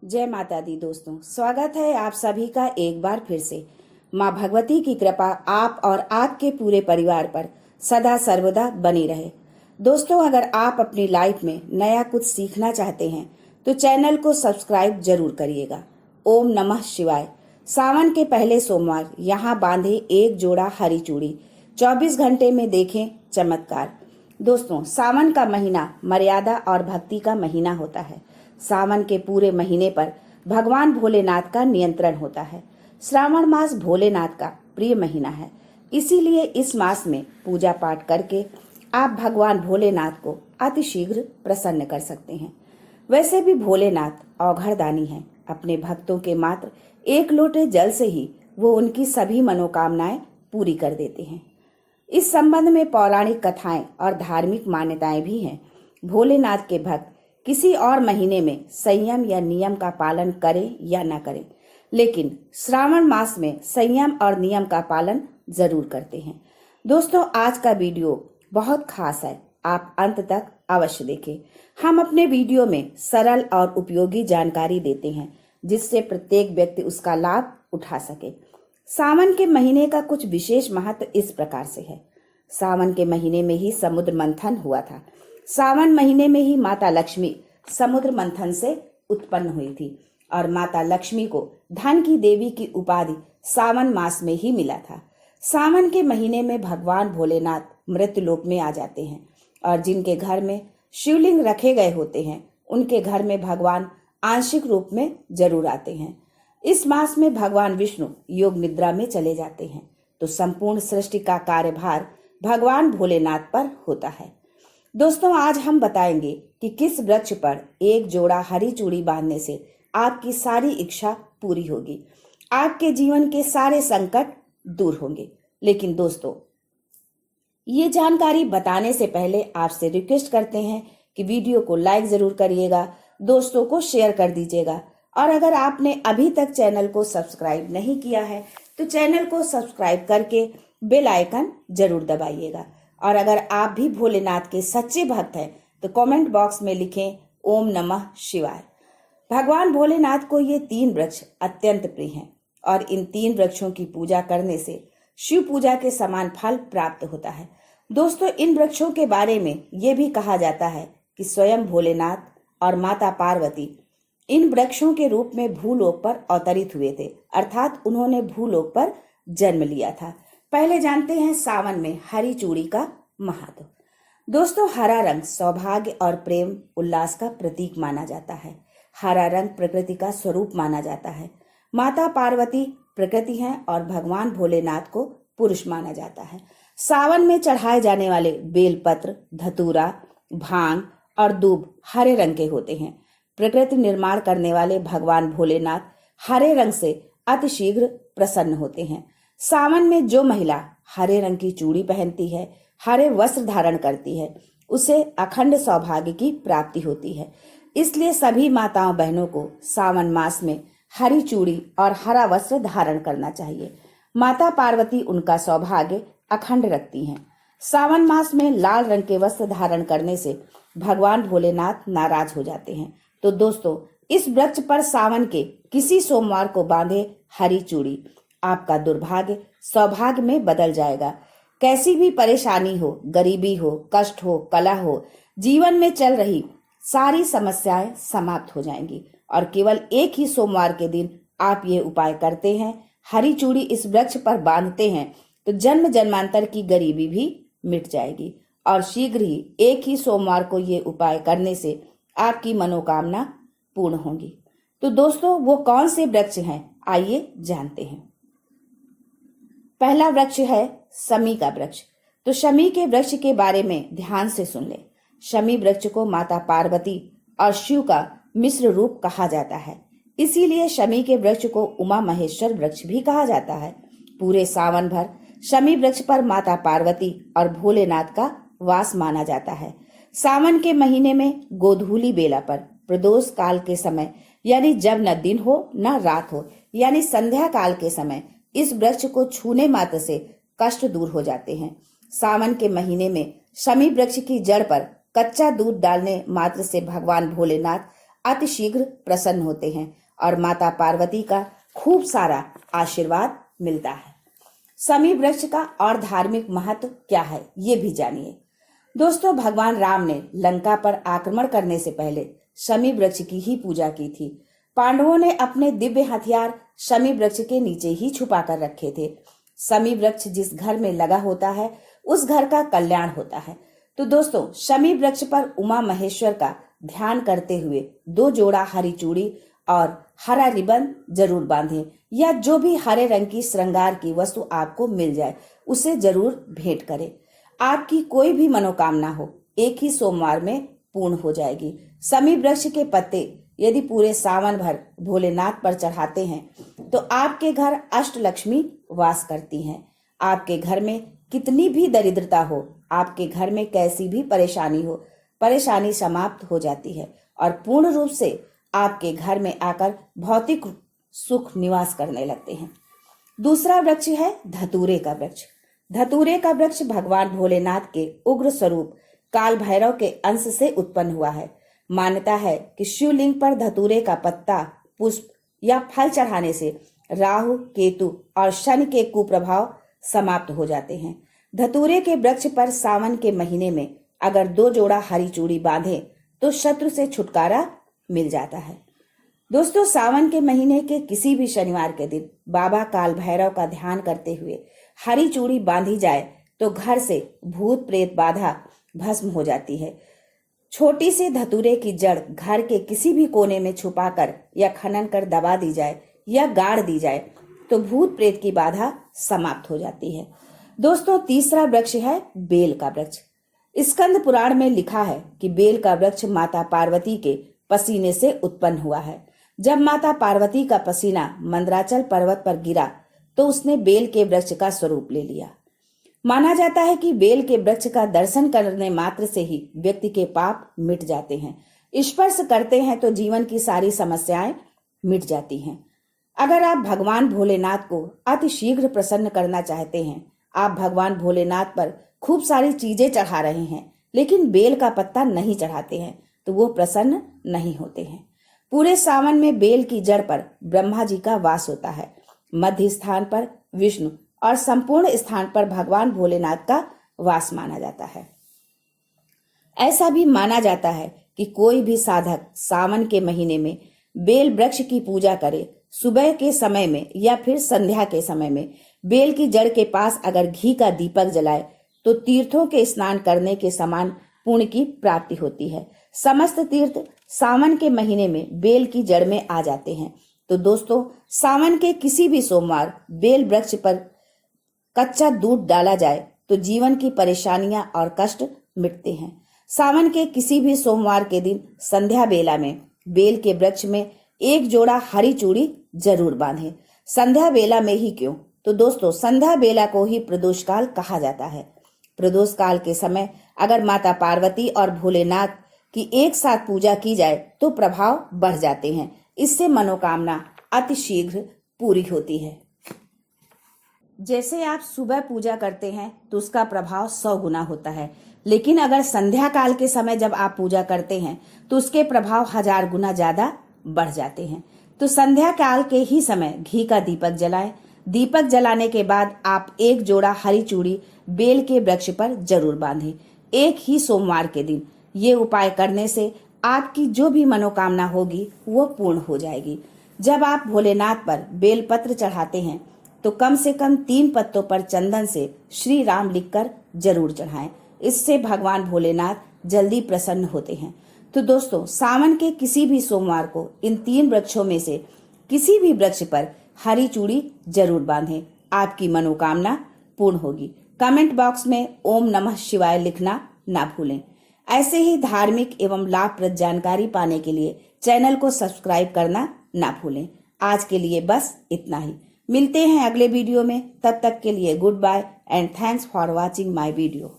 जय माता दी दोस्तों, स्वागत है आप सभी का एक बार फिर से। माँ भगवती की कृपा आप और आपके पूरे परिवार पर सदा सर्वदा बनी रहे। दोस्तों, अगर आप अपनी लाइफ में नया कुछ सीखना चाहते हैं तो चैनल को सब्सक्राइब जरूर करिएगा। ओम नमः शिवाय। सावन के पहले सोमवार यहाँ बांधे एक जोड़ा हरी चूड़ी, 24 घंटे में देखें चमत्कार। दोस्तों, सावन का महीना मर्यादा और भक्ति का महीना होता है। सावन के पूरे महीने पर भगवान भोलेनाथ का नियंत्रण होता है। श्रावण मास भोलेनाथ का प्रिय महीना है, इसीलिए इस मास में पूजा पाठ करके आप भगवान भोलेनाथ को अतिशीघ्र प्रसन्न कर सकते हैं। वैसे भी भोलेनाथ औघड़दानी हैं। अपने भक्तों के मात्र एक लोटे जल से ही वो उनकी सभी मनोकामनाएं पूरी कर देते हैं। इस संबंध में पौराणिक कथाएं और धार्मिक मान्यताएं भी हैं। भोलेनाथ के भक्त किसी और महीने में संयम या नियम का पालन करें या न करें, लेकिन श्रावण मास में संयम और नियम का पालन जरूर करते हैं। दोस्तों, आज का वीडियो बहुत खास है, आप अंत तक अवश्य देखें। हम अपने वीडियो में सरल और उपयोगी जानकारी देते हैं जिससे प्रत्येक व्यक्ति उसका लाभ उठा सके। सावन के महीने का कुछ विशेष महत्व इस प्रकार से है। सावन के महीने में ही समुद्र मंथन हुआ था। सावन महीने में ही माता लक्ष्मी समुद्र मंथन से उत्पन्न हुई थी और माता लक्ष्मी को धन की देवी की उपाधि सावन मास में ही मिला था। सावन के महीने में भगवान भोलेनाथ मृत्युलोक में आ जाते हैं और जिनके घर में शिवलिंग रखे गए होते हैं उनके घर में भगवान आंशिक रूप में जरूर आते हैं। इस मास में भगवान विष्णु योग निद्रा में चले जाते हैं तो संपूर्ण सृष्टि का कार्यभार भगवान भोलेनाथ पर होता है। दोस्तों, आज हम बताएंगे कि किस वृक्ष पर एक जोड़ा हरी चूड़ी बांधने से आपकी सारी इच्छा पूरी होगी, आपके जीवन के सारे संकट दूर होंगे। लेकिन दोस्तों, ये जानकारी बताने से पहले आपसे रिक्वेस्ट करते हैं कि वीडियो को लाइक जरूर करिएगा, दोस्तों को शेयर कर दीजिएगा और अगर आपने अभी तक चैनल को सब्सक्राइब नहीं किया है तो चैनल को सब्सक्राइब करके बेल आइकन जरूर दबाइएगा। और अगर आप भी भोलेनाथ के सच्चे भक्त हैं तो कमेंट बॉक्स में लिखें ओम नमः शिवाय। भगवान भोलेनाथ को ये 3 वृक्ष अत्यंत प्रिय हैं और इन 3 वृक्षों की पूजा करने से शिव पूजा के समान फल प्राप्त होता है। दोस्तों, इन वृक्षों के बारे में ये भी कहा जाता है कि स्वयं भोलेनाथ और माता पार्वती इन वृक्षों के रूप में भूलोक पर अवतरित हुए थे, अर्थात उन्होंने भूलोक पर जन्म लिया था। पहले जानते हैं सावन में हरी चूड़ी का महत्व। दोस्तों, हरा रंग सौभाग्य और प्रेम उल्लास का प्रतीक माना जाता है। हरा रंग प्रकृति का स्वरूप माना जाता है। माता पार्वती प्रकृति हैं और भगवान भोलेनाथ को पुरुष माना जाता है। सावन में चढ़ाए जाने वाले बेलपत्र, धतूरा, भांग और दूब हरे रंग के होते हैं। प्रकृति निर्माण करने वाले भगवान भोलेनाथ हरे रंग से अतिशीघ्र प्रसन्न होते हैं। सावन में जो महिला हरे रंग की चूड़ी पहनती है, हरे वस्त्र धारण करती है, उसे अखंड सौभाग्य की प्राप्ति होती है। इसलिए सभी माताओं बहनों को सावन मास में हरी चूड़ी और हरा वस्त्र धारण करना चाहिए। माता पार्वती उनका सौभाग्य अखंड रखती हैं। सावन मास में लाल रंग के वस्त्र धारण करने से भगवान भोलेनाथ नाराज हो जाते हैं। तो दोस्तों, इस वृक्ष पर सावन के किसी सोमवार को बांधे हरी चूड़ी आपका दुर्भाग्य सौभाग्य में बदल जाएगा। कैसी भी परेशानी हो, गरीबी हो, कष्ट हो, कलह हो, जीवन में चल रही सारी समस्याएं समाप्त हो जाएंगी। और केवल एक ही सोमवार के दिन आप ये उपाय करते हैं, हरी चूड़ी इस वृक्ष पर बांधते हैं तो जन्म जन्मांतर की गरीबी भी मिट जाएगी और शीघ्र ही एक ही सोमवार को ये उपाय करने से आपकी मनोकामना पूर्ण होगी। तो दोस्तों, वो कौन से वृक्ष हैं, आइए जानते हैं। पहला वृक्ष है शमी का वृक्ष। तो शमी के वृक्ष के बारे में ध्यान से सुन ले। शमी वृक्ष को माता पार्वती और शिव का मिश्र रूप कहा जाता है, इसीलिए शमी के वृक्ष को उमा महेश्वर वृक्ष भी कहा जाता है। पूरे सावन भर शमी वृक्ष पर माता पार्वती और भोलेनाथ का वास माना जाता है। सावन के महीने में गोधूली बेला पर प्रदोष काल के समय, यानी जब न दिन हो न रात हो, यानी संध्या काल के समय इस वृक्ष को छूने मात्र से कष्ट दूर हो जाते हैं। सावन के महीने में शमी वृक्ष की जड़ पर कच्चा दूध डालने मात्र से भगवान भोलेनाथ अतिशीघ्र प्रसन्न होते हैं और माता पार्वती का खूब सारा आशीर्वाद मिलता है। शमी वृक्ष का और धार्मिक महत्व क्या है, ये भी जानिए। दोस्तों, भगवान राम ने लंका पर आक्रमण करने से पहले शमी वृक्ष की ही पूजा की थी। पांडवों ने अपने दिव्य हथियार शमी वृक्ष के नीचे ही छुपा कर रखे थे। शमी वृक्ष जिस घर में लगा होता है उस घर का कल्याण होता है। तो दोस्तों, शमी वृक्ष पर उमा महेश्वर का ध्यान करते हुए 2 जोड़ा हरी चूड़ी और हरा रिबन जरूर बांधें, या जो भी हरे रंग की श्रृंगार की वस्तु आपको मिल जाए उसे जरूर भेंट करें। आपकी कोई भी मनोकामना हो एक ही सोमवार में पूर्ण हो जाएगी। शमी वृक्ष के पत्ते यदि पूरे सावन भर भोलेनाथ पर चढ़ाते हैं तो आपके घर अष्टलक्ष्मी वास करती हैं। आपके घर में कितनी भी दरिद्रता हो, आपके घर में कैसी भी परेशानी हो, परेशानी समाप्त हो जाती है और पूर्ण रूप से आपके घर में आकर भौतिक सुख निवास करने लगते हैं। दूसरा वृक्ष है धतूरे का वृक्ष। धतूरे का वृक्ष भगवान भोलेनाथ के उग्र स्वरूप काल भैरव के अंश से उत्पन्न हुआ है। मान्यता है कि शिवलिंग पर धतूरे का पत्ता, पुष्प या फल चढ़ाने से राहु, केतु और शनि के कुप्रभाव समाप्त हो जाते हैं। धतूरे के वृक्ष पर सावन के महीने में अगर 2 जोड़ा हरी चूड़ी बांधे तो शत्रु से छुटकारा मिल जाता है। दोस्तों, सावन के महीने के किसी भी शनिवार के दिन बाबा काल भैरव का ध्यान करते हुए हरी चूड़ी बांधी जाए तो घर से भूत प्रेत बाधा भस्म हो जाती है। छोटी सी धतूरे की जड़ घर के किसी भी कोने में छुपाकर या खनन कर दबा दी जाए या गाड़ दी जाए तो भूत प्रेत की बाधा समाप्त हो जाती है। दोस्तों, तीसरा वृक्ष है बेल का वृक्ष। स्कंद पुराण में लिखा है कि बेल का वृक्ष माता पार्वती के पसीने से उत्पन्न हुआ है। जब माता पार्वती का पसीना मंदराचल पर्वत पर गिरा तो उसने बेल के वृक्ष का स्वरूप ले लिया। माना जाता है कि बेल के वृक्ष का दर्शन करने मात्र से ही व्यक्ति के पाप मिट जाते हैं। स्पर्श करते हैं तो जीवन की सारी समस्याएं मिट जाती हैं। अगर आप भगवान भोलेनाथ को अति शीघ्र प्रसन्न करना चाहते हैं, आप भगवान भोलेनाथ पर खूब सारी चीजें चढ़ा रहे हैं लेकिन बेल का पत्ता नहीं चढ़ाते हैं तो वो प्रसन्न नहीं होते हैं। पूरे सावन में बेल की जड़ पर ब्रह्मा जी का वास होता है, मध्य स्थान पर विष्णु और संपूर्ण स्थान पर भगवान भोलेनाथ का वास माना जाता है। ऐसा भी माना जाता है कि कोई भी साधक सावन के महीने में बेल वृक्ष की पूजा करे, सुबह के समय में या फिर संध्या के समय में बेल की जड़ के पास अगर घी का दीपक जलाए तो तीर्थों के स्नान करने के समान पुण्य की प्राप्ति होती है। समस्त तीर्थ सावन के महीने में बेल की जड़ में आ जाते हैं। तो दोस्तों, सावन के किसी भी सोमवार बेल वृक्ष पर कच्चा दूध डाला जाए तो जीवन की परेशानियां और कष्ट मिटते हैं। सावन के किसी भी सोमवार के दिन संध्या बेला में बेल के वृक्ष में 1 जोड़ा हरी चूड़ी जरूर बांधें। संध्या बेला में ही क्यों? तो दोस्तों, संध्या बेला को ही प्रदोष काल कहा जाता है। प्रदोष काल के समय अगर माता पार्वती और भोलेनाथ की एक साथ पूजा की जाए तो प्रभाव बढ़ जाते हैं। इससे मनोकामना अतिशीघ्र पूरी होती है। जैसे आप सुबह पूजा करते हैं तो उसका प्रभाव 100 गुना होता है, लेकिन अगर संध्या काल के समय जब आप पूजा करते हैं तो उसके प्रभाव 1000 गुना ज्यादा बढ़ जाते हैं। तो संध्या काल के ही समय घी का दीपक जलाएं। दीपक जलाने के बाद आप 1 जोड़ा हरी चूड़ी बेल के वृक्ष पर जरूर बांधें। एक ही सोमवार के दिन ये उपाय करने से आपकी जो भी मनोकामना होगी वो पूर्ण हो जाएगी। जब आप भोलेनाथ पर बेलपत्र चढ़ाते हैं तो कम से कम 3 पत्तों पर चंदन से श्री राम लिखकर जरूर चढ़ाएं। इससे भगवान भोलेनाथ जल्दी प्रसन्न होते हैं। तो दोस्तों, सावन के किसी भी सोमवार को इन 3 वृक्षों में से किसी भी वृक्ष पर हरी चूड़ी जरूर बांधें। आपकी मनोकामना पूर्ण होगी। कमेंट बॉक्स में ओम नमः शिवाय लिखना ना भूलें। ऐसे ही धार्मिक एवं लाभप्रद जानकारी पाने के लिए चैनल को सब्सक्राइब करना ना भूलें। आज के लिए बस इतना ही। मिलते हैं अगले वीडियो में। तब तक के लिए good bye and thanks for watching my video.